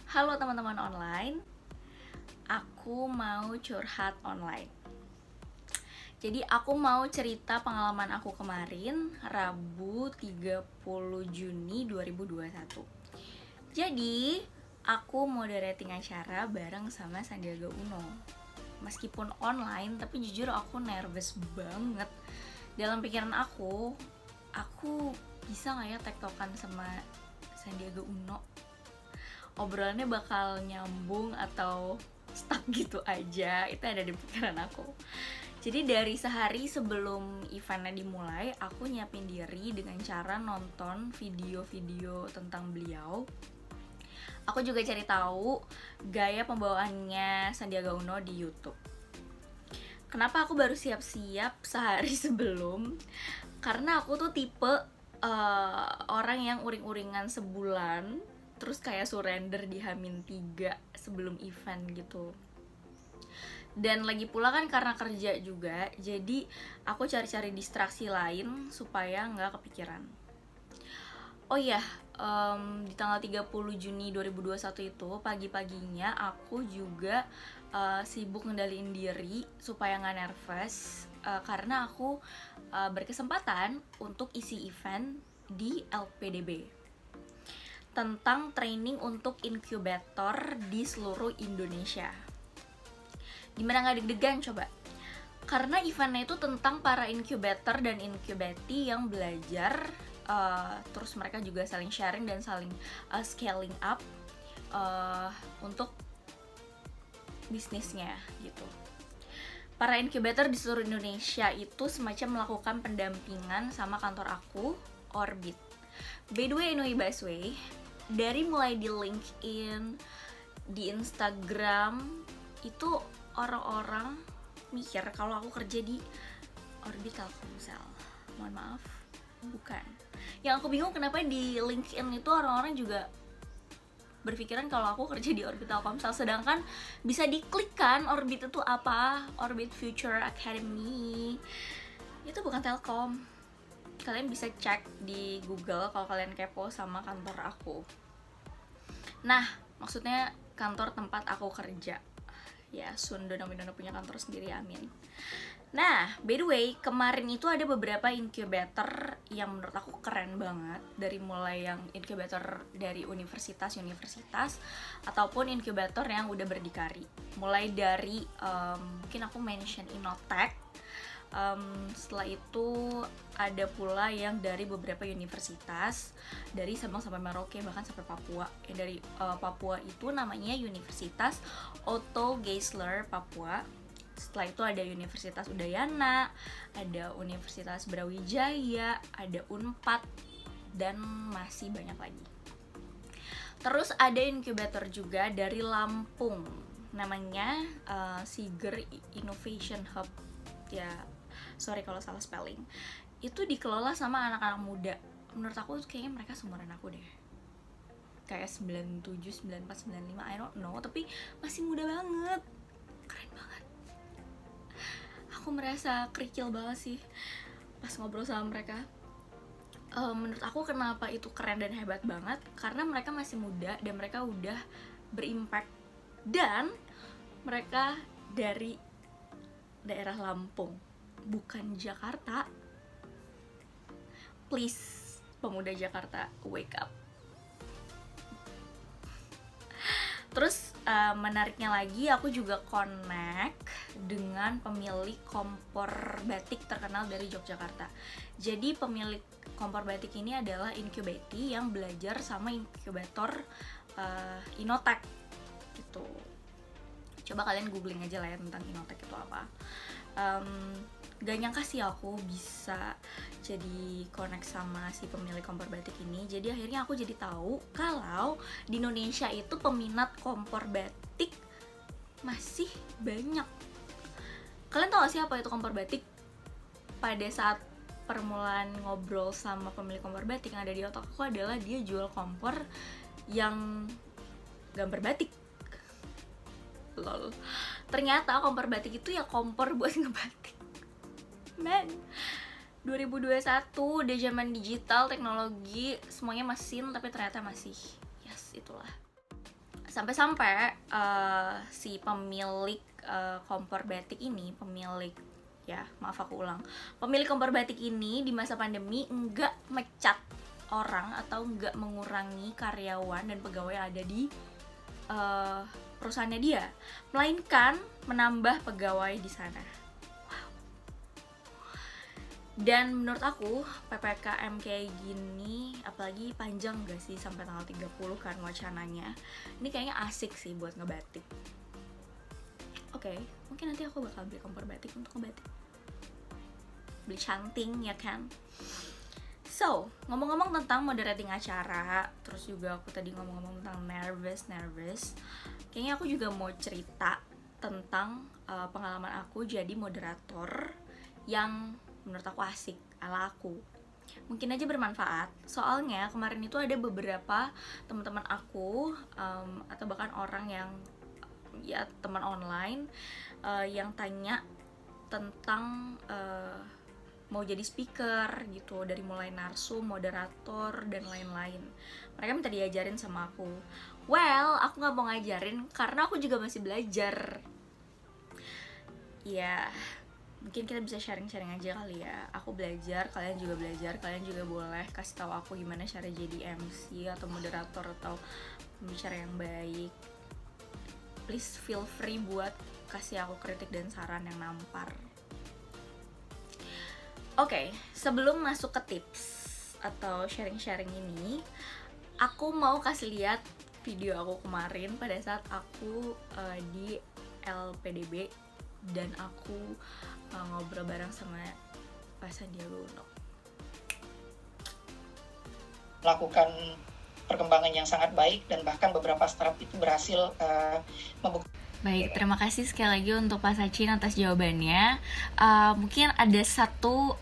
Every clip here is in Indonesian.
Halo teman-teman online, aku mau curhat online. Jadi aku mau cerita pengalaman aku kemarin, Rabu 30 Juni 2021. Jadi, aku moderating acara bareng sama Sandiaga Uno. Meskipun online, tapi jujur aku nervous banget. Dalam pikiran aku bisa gak ya tektokan sama Sandiaga Uno? Obrolannya bakal nyambung atau stuck gitu aja, itu ada di pikiran aku. Jadi dari sehari sebelum eventnya dimulai, aku nyiapin diri dengan cara nonton video-video tentang beliau. Aku juga cari tahu gaya pembawaannya Sandiaga Uno di YouTube. Kenapa aku baru siap-siap sehari sebelum? Karena aku tuh tipe orang yang uring-uringan sebulan terus kayak surrender di H-3 sebelum event gitu. Dan lagi pula kan karena kerja juga, jadi aku cari-cari distraksi lain supaya nggak kepikiran. Oh iya, di tanggal 30 Juni 2021 itu pagi-paginya aku juga sibuk ngendaliin diri supaya nggak nervous, karena aku berkesempatan untuk isi event di LPDB tentang training untuk inkubator di seluruh Indonesia. Gimana gak deg-degan coba? Karena eventnya itu tentang para inkubator dan inkubati yang belajar, terus mereka juga saling sharing dan saling scaling up untuk bisnisnya gitu. Para inkubator di seluruh Indonesia itu semacam melakukan pendampingan sama kantor aku, Orbit. By the way, anyway, Baswe, dari mulai di LinkedIn, di Instagram, itu orang-orang mikir kalau aku kerja di Orbit Telkomsel. Mohon maaf, bukan. Yang aku bingung kenapa di LinkedIn itu orang-orang juga berpikiran kalau aku kerja di Orbit Telkomsel, sedangkan bisa diklik kan Orbit itu apa? Orbit Future Academy. Itu bukan Telkom. Kalian bisa cek di Google kalau kalian kepo sama kantor aku. Nah, maksudnya kantor tempat aku kerja. Ya, soon Dono punya kantor sendiri, amin. Nah, by the way, kemarin itu ada beberapa inkubator yang menurut aku keren banget. Dari mulai yang inkubator dari universitas ataupun inkubator yang udah berdikari. Mulai dari, mungkin aku mention Innotech. Setelah itu ada pula yang dari beberapa universitas, dari Sabang sampai Merauke, bahkan sampai Papua. Yang dari Papua itu namanya Universitas Otto Geisler Papua. Setelah itu ada Universitas Udayana, ada Universitas Brawijaya, ada Unpad, dan masih banyak lagi. Terus ada inkubator juga dari Lampung, namanya Siger Innovation Hub. Ya, sorry kalau salah spelling. Itu dikelola sama anak-anak muda. Menurut aku kayaknya mereka seumuran aku deh, kayak 97, 94, 95, I don't know, tapi masih muda banget. Keren banget. Aku merasa kerikil banget sih pas ngobrol sama mereka. Menurut aku kenapa itu keren dan hebat banget, karena mereka masih muda dan mereka udah berimpact, dan mereka dari daerah Lampung, bukan Jakarta. Please, pemuda Jakarta, wake up. Terus menariknya lagi, aku juga connect dengan pemilik kompor batik terkenal dari Yogyakarta. Jadi pemilik kompor batik ini adalah inkubati yang belajar sama inkubator Innotech gitu. Coba kalian googling aja lah ya tentang Innotech itu apa. Gak nyangka sih aku bisa jadi connect sama si pemilik kompor batik ini. Jadi akhirnya aku jadi tahu kalau di Indonesia itu peminat kompor batik masih banyak. Kalian tahu gak sih apa itu kompor batik? Pada saat permulaan ngobrol sama pemilik kompor batik, yang ada di otak aku adalah dia jual kompor yang gambar batik. Lol. Ternyata kompor batik itu ya kompor buat ngebatik. Man, 2021 udah zaman digital, teknologi, semuanya mesin, tapi ternyata masih, yes, itulah. Sampai-sampai si pemilik kompor batik ini, pemilik kompor batik ini di masa pandemi enggak mecat orang atau enggak mengurangi karyawan dan pegawai yang ada di perusahaannya dia, melainkan menambah pegawai di sana. Dan menurut aku PPKM kayak gini, apalagi panjang gak sih sampai tanggal 30 kan wacananya, ini kayaknya asik sih buat ngebatik. Oke, mungkin nanti aku bakal beli kompor batik untuk ngebatik, beli canting ya kan. So, ngomong-ngomong tentang moderating acara, terus juga aku tadi ngomong-ngomong tentang nervous, kayaknya aku juga mau cerita tentang pengalaman aku jadi moderator yang menurut aku asik ala aku. Mungkin aja bermanfaat. Soalnya kemarin itu ada beberapa teman-teman aku atau bahkan orang yang ya teman online yang tanya tentang mau jadi speaker gitu, dari mulai narsum, moderator dan lain-lain. Mereka minta diajarin sama aku. Well, aku nggak mau ngajarin karena aku juga masih belajar. Ya, mungkin kita bisa sharing-sharing aja kali ya. Aku belajar, kalian juga belajar. Kalian juga boleh kasih tahu aku gimana cara jadi MC atau moderator atau pembicara yang baik. Please feel free buat kasih aku kritik dan saran yang nampar. Oke, sebelum masuk ke tips atau sharing-sharing ini, aku mau kasih lihat video aku kemarin pada saat aku di LPDB dan aku ngobrol bareng sama Pak Sandiaga Uno. Melakukan perkembangan yang sangat baik dan bahkan beberapa startup itu berhasil membuktikan. Baik, terima kasih sekali lagi untuk Pak Sachin atas jawabannya. Mungkin ada satu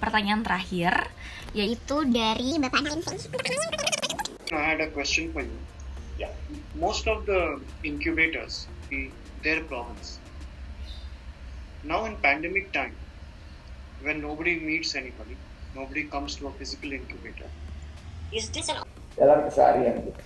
pertanyaan terakhir, yaitu dari Bapak Naim. I had a question for you. Yeah. Most of the incubators, their problems. Now in pandemic time, when nobody meets anybody, nobody comes to a physical incubator. Is this an dalam keseharian kita?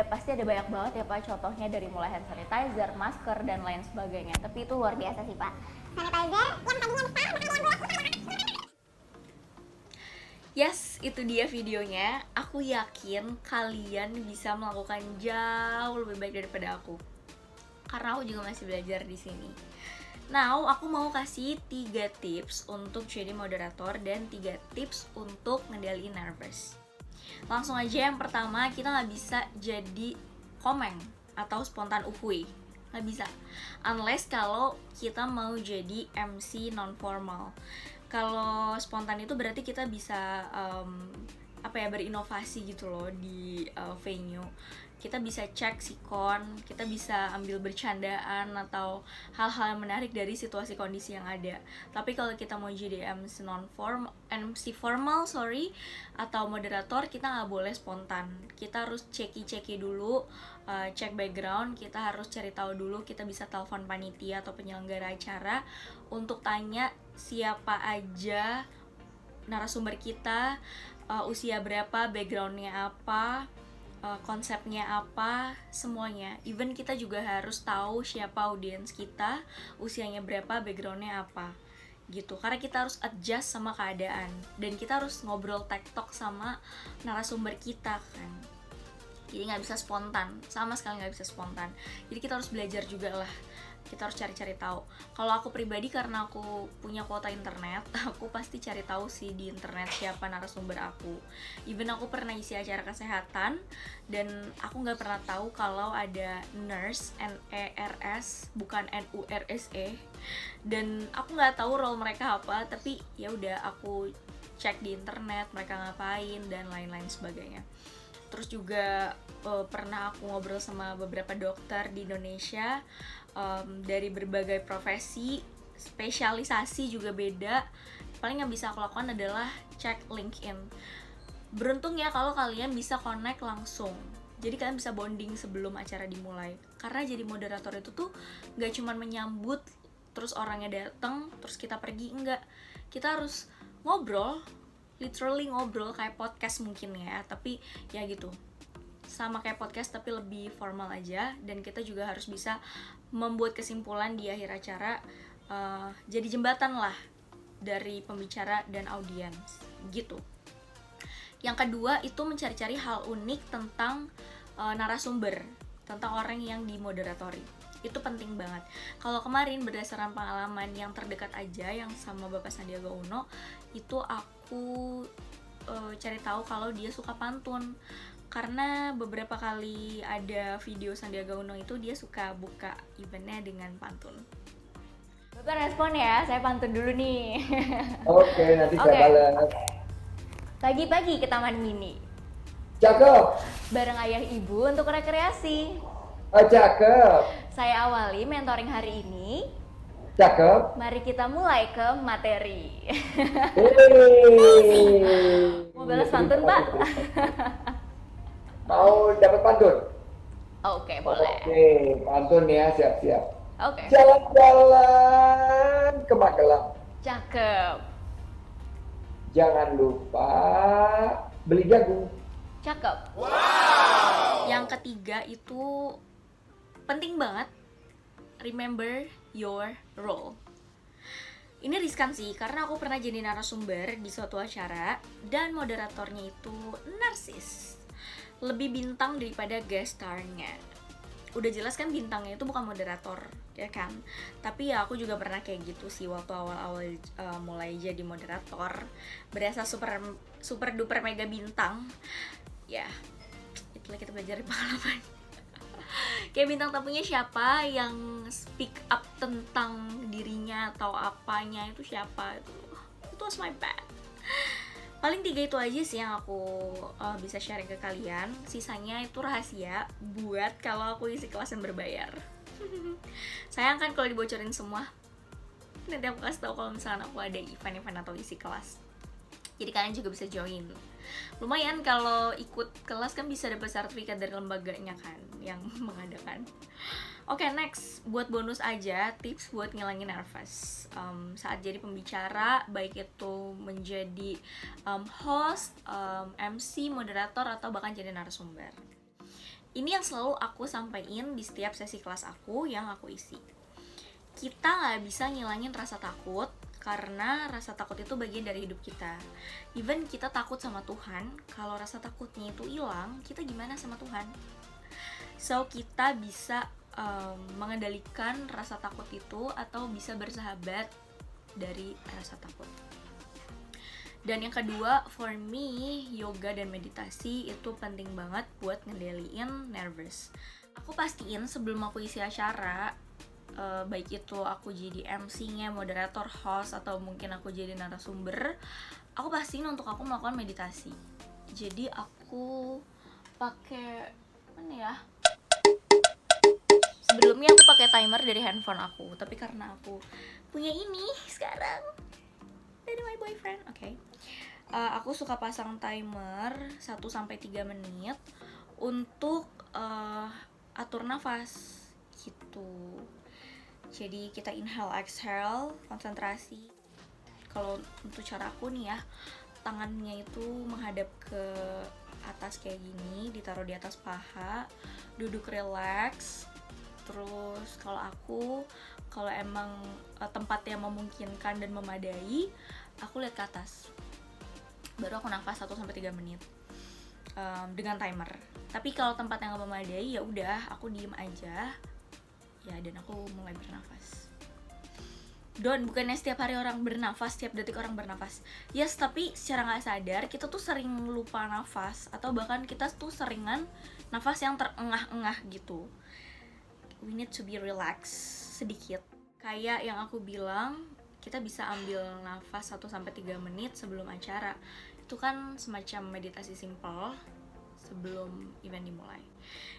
Pasti ada banyak banget ya Pak, contohnya dari mulai hand sanitizer, masker, dan lain sebagainya. Tapi itu luar biasa sih Pak. Sanitizer yang tadinya Yes, itu dia videonya. Aku yakin kalian bisa melakukan jauh lebih baik daripada aku, karena aku juga masih belajar di sini. Now, aku mau kasih 3 tips untuk jadi moderator dan 3 tips untuk ngendaliin nervous. Langsung aja, yang pertama, kita nggak bisa jadi komeng atau spontan uhui, nggak bisa, unless kalau kita mau jadi MC non formal. Kalau spontan itu berarti kita bisa berinovasi gitu loh di venue. Kita bisa cek sikon, kita bisa ambil bercandaan atau hal-hal yang menarik dari situasi kondisi yang ada. Tapi kalau kita mau jadi MC formal atau moderator, kita nggak boleh spontan. Kita harus ceki dulu, cek background, kita harus cari tahu dulu, kita bisa telepon panitia atau penyelenggara acara untuk tanya siapa aja narasumber kita, usia berapa, backgroundnya apa, konsepnya apa, semuanya. Even kita juga harus tahu siapa audiens kita, usianya berapa, backgroundnya apa gitu, karena kita harus adjust sama keadaan dan kita harus ngobrol tektok sama narasumber kita kan. Jadi nggak bisa spontan, sama sekali nggak bisa spontan. Jadi kita harus belajar juga lah, kita harus cari-cari tahu. Kalau aku pribadi, karena aku punya kuota internet, aku pasti cari tahu sih di internet siapa narasumber aku. Even aku pernah isi acara kesehatan dan aku nggak pernah tahu kalau ada nurse, NERS, bukan NURSE, dan aku nggak tahu role mereka apa. Tapi ya udah, aku cek di internet mereka ngapain dan lain-lain sebagainya. Terus juga pernah aku ngobrol sama beberapa dokter di Indonesia, dari berbagai profesi, spesialisasi juga beda. Paling yang bisa aku lakukan adalah cek LinkedIn. Beruntung ya kalau kalian bisa connect langsung, jadi kalian bisa bonding sebelum acara dimulai. Karena jadi moderator itu tuh gak cuma menyambut terus orangnya datang terus kita pergi, enggak. Kita harus ngobrol, literally ngobrol kayak podcast mungkin ya, tapi ya gitu, sama kayak podcast tapi lebih formal aja. Dan kita juga harus bisa membuat kesimpulan di akhir acara, jadi jembatan lah dari pembicara dan audiens gitu. Yang kedua itu mencari-cari hal unik tentang narasumber, tentang orang yang dimoderatori. Itu penting banget. Kalau kemarin berdasarkan pengalaman yang terdekat aja, yang sama Bapak Sandiaga Uno, itu aku cari tahu kalau dia suka pantun. Karena beberapa kali ada video Sandiaga Uno itu dia suka buka eventnya dengan pantun. Bapak respon ya, saya pantun dulu nih. Oke, nanti saya balas. Pagi-pagi ke Taman Mini, Cakep. bareng ayah ibu untuk rekreasi. Cakep. Saya awali mentoring hari ini. Cakep. Mari kita mulai ke materi. Mau balas pantun, Pak? Mau dapat pantun? Oke, boleh. Oke, pantun ya, siap-siap. Oke. Jalan-jalan ke Magelang. Cakep. Jangan lupa beli jagung. Cakep. Yang ketiga itu penting banget, remember your role. Ini riskan sih, karena aku pernah jadi narasumber di suatu acara dan moderatornya itu narsis, lebih bintang daripada guest star-nya. Udah jelas kan bintangnya itu bukan moderator, ya kan? Tapi ya aku juga pernah kayak gitu sih waktu awal-awal mulai jadi moderator, berasa super duper mega bintang. Ya, itulah kita belajar dari pengalaman. Kayak bintang tamunya siapa, yang speak up tentang dirinya atau apanya itu siapa, itu was my bad. Paling 3 itu aja sih yang aku bisa sharing ke kalian. Sisanya itu rahasia buat kalau aku isi kelas yang berbayar. Sayang kan kalau dibocorin semua. Nanti aku kasih tahu kalau misalnya aku ada event-event atau isi kelas. Jadi kalian juga bisa join. Lumayan kalau ikut kelas kan bisa dapat sertifikat dari lembaganya kan yang mengadakan. Oke, next, buat bonus aja tips buat ngilangin nervous saat jadi pembicara, baik itu menjadi host, MC, moderator, atau bahkan jadi narasumber. Ini yang selalu aku sampaikan di setiap sesi kelas aku yang aku isi. Kita nggak bisa ngilangin rasa takut, karena rasa takut itu bagian dari hidup kita. Even kita takut sama Tuhan, kalau rasa takutnya itu hilang, kita gimana sama Tuhan? So, kita bisa mengendalikan rasa takut itu atau bisa bersahabat dari rasa takut. Dan yang kedua, for me, yoga dan meditasi itu penting banget buat ngendaliin nervous. Aku pastiin sebelum aku isi acara, baik itu aku jadi MC-nya, moderator, host, atau mungkin aku jadi narasumber, aku pastiin untuk aku melakukan meditasi. Jadi aku pakai mana ya? Sebelumnya aku pakai timer dari handphone aku, tapi karena aku punya ini sekarang dari my boyfriend, aku suka pasang timer 1-3 menit untuk atur nafas gitu. Jadi kita inhale, exhale, konsentrasi. Kalau untuk cara aku nih ya, tangannya itu menghadap ke atas kayak gini, ditaruh di atas paha, duduk relax. Terus kalau emang tempatnya memungkinkan dan memadai, aku lihat ke atas. Baru aku nafas 1-3 menit dengan timer. Tapi kalau tempatnya nggak memadai, ya udah aku diem aja. Ya, dan aku mulai bernafas. Bukannya setiap hari orang bernafas, setiap detik orang bernafas. Yes, tapi secara nggak sadar kita tuh sering lupa nafas, atau bahkan kita tuh seringan nafas yang terengah-engah gitu. We need to be relax sedikit. Kayak yang aku bilang, kita bisa ambil nafas 1-3 menit sebelum acara. Itu kan semacam meditasi simple sebelum event dimulai.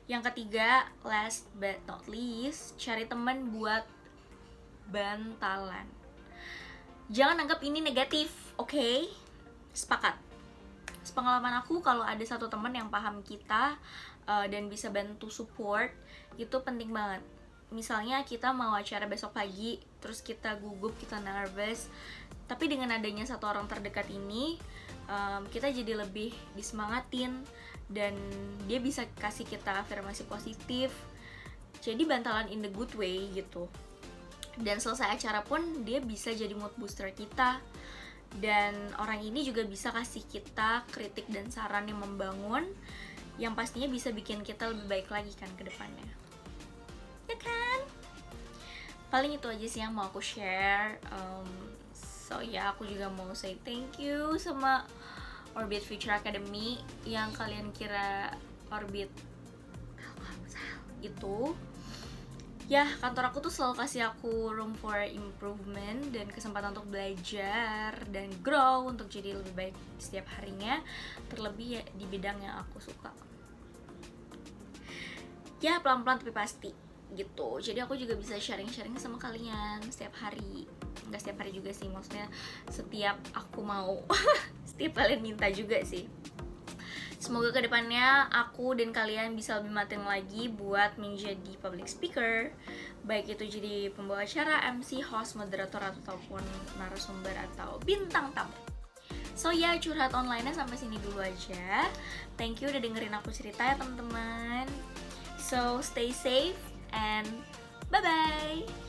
Yang ketiga, last but not least, cari teman buat bantalan. Jangan anggap ini negatif, oke? Sepakat. Sepengalaman aku, kalau ada satu teman yang paham kita dan bisa bantu support, itu penting banget. Misalnya kita mau acara besok pagi, terus kita gugup, kita nervous, tapi dengan adanya satu orang terdekat ini, kita jadi lebih disemangatin, dan dia bisa kasih kita afirmasi positif, jadi bantalan in the good way gitu. Dan selesai acara pun dia bisa jadi mood booster kita, dan orang ini juga bisa kasih kita kritik dan saran yang membangun, yang pastinya bisa bikin kita lebih baik lagi kan ke depannya, ya kan? Paling itu aja sih yang mau aku share. So ya, aku juga mau say thank you sama Orbit Future Academy yang kalian kira Orbit itu. Ya, kantor aku tuh selalu kasih aku room for improvement dan kesempatan untuk belajar dan grow untuk jadi lebih baik setiap harinya, terlebih ya di bidang yang aku suka. Ya, pelan-pelan tapi pasti gitu. Jadi aku juga bisa sharing-sharing sama kalian setiap hari. Nggak setiap hari juga sih, maksudnya setiap aku mau. Setiap kalian minta juga sih. Semoga kedepannya aku dan kalian bisa lebih matang lagi buat menjadi public speaker, baik itu jadi pembawa acara, MC, host, moderator, ataupun narasumber atau bintang tamu. So ya, curhat online-nya sampai sini dulu aja. Thank you udah dengerin aku cerita ya teman-teman. So stay safe and bye-bye.